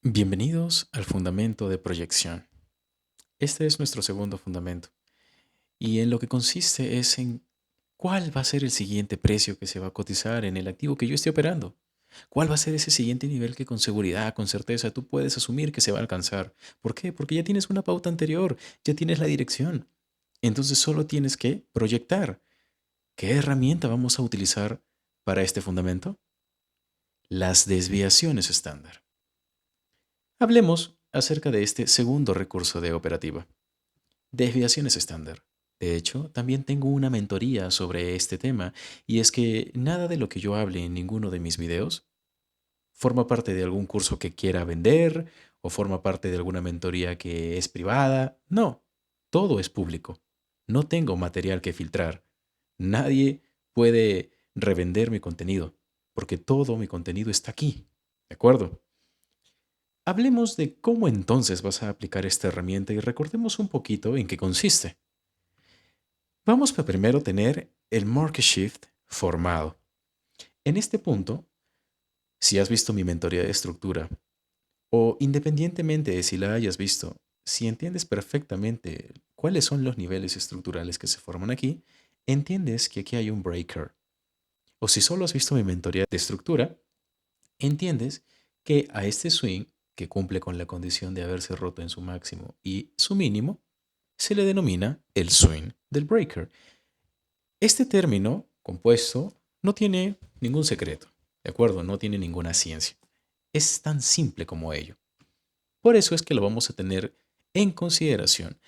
Bienvenidos al fundamento de proyección. Este es nuestro segundo fundamento y en lo que consiste es en cuál va a ser el siguiente precio que se va a cotizar en el activo que yo esté operando. ¿Cuál va a ser ese siguiente nivel que con seguridad, con certeza tú puedes asumir que se va a alcanzar? ¿Por qué? Porque ya tienes una pauta anterior, ya tienes la dirección. Entonces solo tienes que proyectar. ¿Qué herramienta vamos a utilizar para este fundamento? Las desviaciones estándar. Hablemos acerca de este segundo recurso de operativa. Desviaciones estándar. De hecho, también tengo una mentoría sobre este tema y es que nada de lo que yo hable en ninguno de mis videos forma parte de algún curso que quiera vender o forma parte de alguna mentoría que es privada. No, todo es público. No tengo material que filtrar. Nadie puede revender mi contenido porque todo mi contenido está aquí. ¿De acuerdo? Hablemos de cómo entonces vas a aplicar esta herramienta y recordemos un poquito en qué consiste. Vamos a primero tener el market shift formado. En este punto, si has visto mi mentoría de estructura o independientemente de si la hayas visto, si entiendes perfectamente cuáles son los niveles estructurales que se forman aquí, entiendes que aquí hay un breaker. O si solo has visto mi mentoría de estructura, entiendes que a este swing, que cumple con la condición de haberse roto en su máximo y su mínimo, se le denomina el swing del breaker. Este término compuesto no tiene ningún secreto, ¿de acuerdo? No tiene ninguna ciencia. Es tan simple como ello. Por eso es que lo vamos a tener en consideración.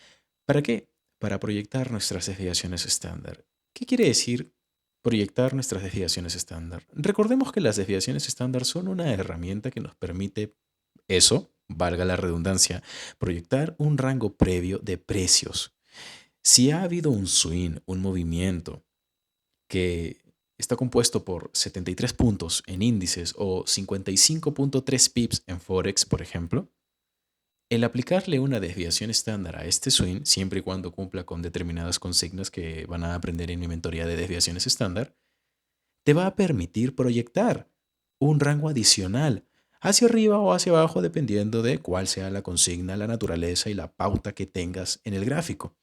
¿Para qué? Para proyectar nuestras desviaciones estándar. ¿Qué quiere decir proyectar nuestras desviaciones estándar? Recordemos que las desviaciones estándar son una herramienta que nos permite eso, valga la redundancia, proyectar un rango previo de precios. Si ha habido un swing, un movimiento que está compuesto por 73 puntos en índices o 55.3 pips en Forex, por ejemplo, el aplicarle una desviación estándar a este swing, siempre y cuando cumpla con determinadas consignas que van a aprender en mi mentoría de desviaciones estándar, te va a permitir proyectar un rango adicional hacia arriba o hacia abajo dependiendo de cuál sea la consigna, la naturaleza y la pauta que tengas en el gráfico.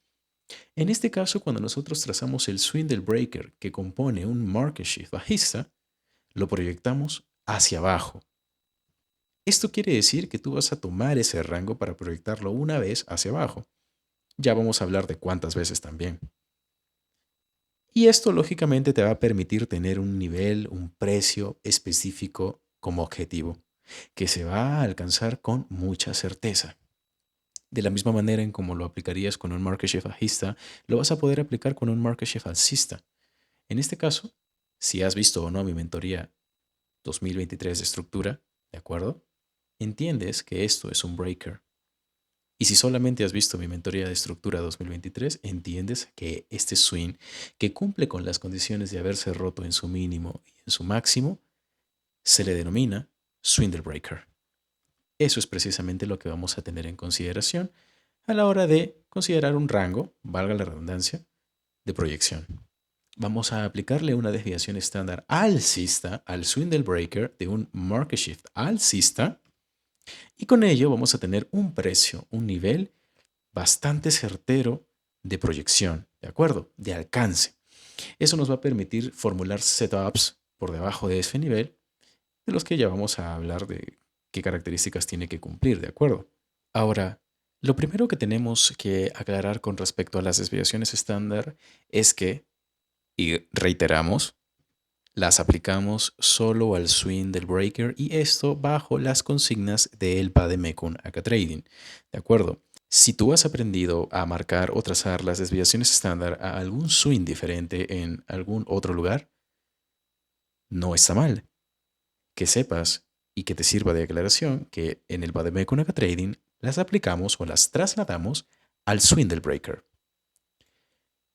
En este caso, cuando nosotros trazamos el swing del breaker que compone un market shift bajista, lo proyectamos hacia abajo. Esto quiere decir que tú vas a tomar ese rango para proyectarlo una vez hacia abajo. Ya vamos a hablar de cuántas veces también. Y esto lógicamente te va a permitir tener un nivel, un precio específico como objetivo, que se va a alcanzar con mucha certeza. De la misma manera en como lo aplicarías con un market shift bajista, lo vas a poder aplicar con un market shift alcista. En este caso, si has visto o no mi mentoría 2023 de estructura, ¿de acuerdo? Entiendes que esto es un breaker. Y si solamente has visto mi mentoría de estructura 2023, entiendes que este swing, que cumple con las condiciones de haberse roto en su mínimo y en su máximo, se le denomina swing del breaker. Eso es precisamente lo que vamos a tener en consideración a la hora de considerar un rango, valga la redundancia, de proyección. Vamos a aplicarle una desviación estándar alcista al swing del breaker de un market shift alcista y con ello vamos a tener un precio, un nivel bastante certero de proyección, ¿de acuerdo? De alcance. Eso nos va a permitir formular setups por debajo de ese nivel, de los que ya vamos a hablar de qué características tiene que cumplir, ¿de acuerdo? Ahora, lo primero que tenemos que aclarar con respecto a las desviaciones estándar es que, y reiteramos, las aplicamos solo al swing del breaker y esto bajo las consignas del Vademecum Aka Trading. ¿De acuerdo? Si tú has aprendido a marcar o trazar las desviaciones estándar a algún swing diferente en algún otro lugar, no está mal. Que sepas y que te sirva de aclaración que en el Vademecum Aka Trading las aplicamos o las trasladamos al swing del breaker.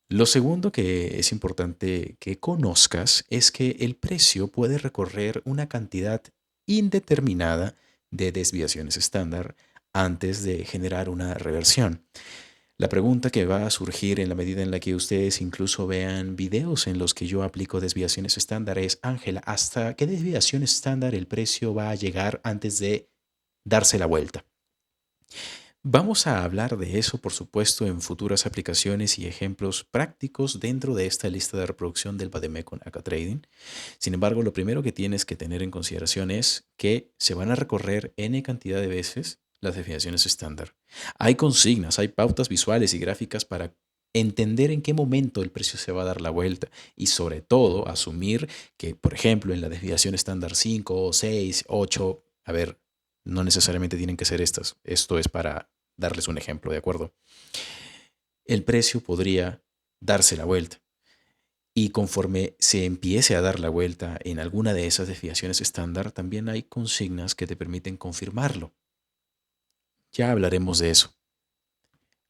Lo segundo que es importante que conozcas es que el precio puede recorrer una cantidad indeterminada de desviaciones estándar antes de generar una reversión. La pregunta que va a surgir en la medida en la que ustedes incluso vean videos en los que yo aplico desviaciones estándar es, Ángela, ¿hasta qué desviación estándar el precio va a llegar antes de darse la vuelta. Vamos a hablar de eso, por supuesto, en futuras aplicaciones y ejemplos prácticos dentro de esta lista de reproducción del Bademecum Aka Trading. Sin embargo, lo primero que tienes que tener en consideración es que se van a recorrer n cantidad de veces las definiciones estándar. Hay consignas, hay pautas visuales y gráficas para entender en qué momento el precio se va a dar la vuelta y sobre todo asumir que, por ejemplo, en la desviación estándar 5, 6, 8, a ver, no necesariamente tienen que ser estas. Esto es para darles un ejemplo, ¿de acuerdo? El precio podría darse la vuelta. Y conforme se empiece a dar la vuelta en alguna de esas desviaciones estándar, también hay consignas que te permiten confirmarlo. Ya hablaremos de eso.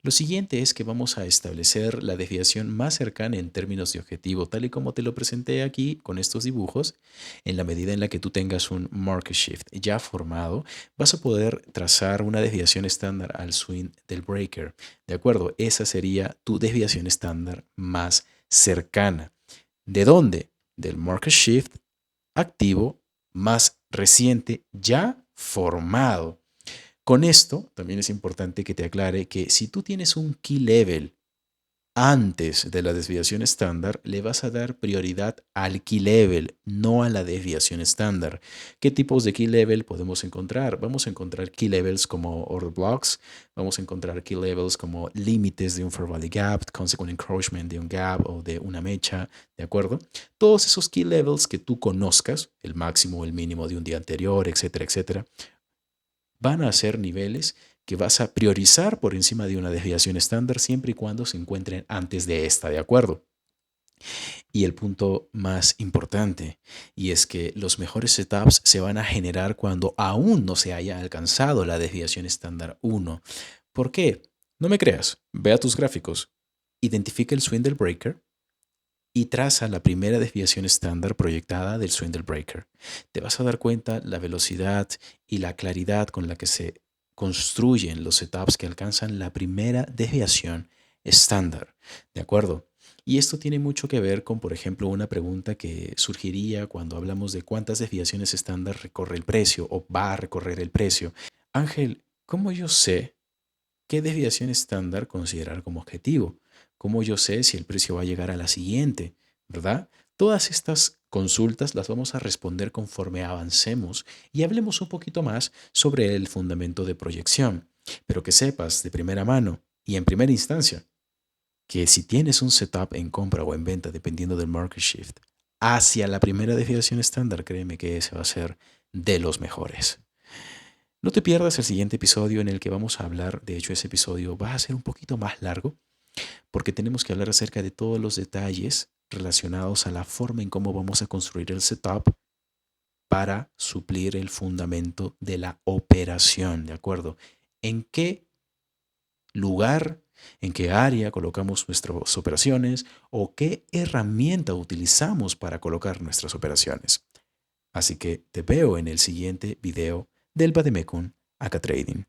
Lo siguiente es que vamos a establecer la desviación más cercana en términos de objetivo, tal y como te lo presenté aquí con estos dibujos. En la medida en la que tú tengas un market shift ya formado, vas a poder trazar una desviación estándar al swing del breaker. ¿De acuerdo? Esa sería tu desviación estándar más cercana. ¿De dónde? Del market shift activo más reciente ya formado. Con esto, también es importante que te aclare que si tú tienes un key level antes de la desviación estándar, le vas a dar prioridad al key level, no a la desviación estándar. ¿Qué tipos de key level podemos encontrar? Vamos a encontrar key levels como order blocks, vamos a encontrar key levels como límites de un fair value gap, consequent encroachment de un gap o de una mecha, ¿de acuerdo? Todos esos key levels que tú conozcas, el máximo o el mínimo de un día anterior, etcétera, etcétera, van a ser niveles que vas a priorizar por encima de una desviación estándar siempre y cuando se encuentren antes de esta, ¿de acuerdo? Y el punto más importante, y es que los mejores setups se van a generar cuando aún no se haya alcanzado la desviación estándar 1. ¿Por qué? No me creas, ve a tus gráficos, identifica el swing del breaker y traza la primera desviación estándar proyectada del swing del breaker. Te vas a dar cuenta la velocidad y la claridad con la que se construyen los setups que alcanzan la primera desviación estándar. ¿De acuerdo? Y esto tiene mucho que ver con, por ejemplo, una pregunta que surgiría cuando hablamos de cuántas desviaciones estándar recorre el precio o va a recorrer el precio. Ángel, ¿cómo yo sé qué desviación estándar considerar como objetivo? ¿Cómo yo sé si el precio va a llegar a la siguiente? ¿Verdad? Todas estas consultas las vamos a responder conforme avancemos y hablemos un poquito más sobre el fundamento de proyección. Pero que sepas de primera mano y en primera instancia que si tienes un setup en compra o en venta, dependiendo del market shift, hacia la primera desviación estándar, créeme que ese va a ser de los mejores. No te pierdas el siguiente episodio en el que vamos a hablar, de hecho ese episodio va a ser un poquito más largo, porque tenemos que hablar acerca de todos los detalles relacionados a la forma en cómo vamos a construir el setup para suplir el fundamento de la operación, ¿de acuerdo? ¿En qué lugar, en qué área colocamos nuestras operaciones o qué herramienta utilizamos para colocar nuestras operaciones? Así que te veo en el siguiente video del Bademecum Aka Trading.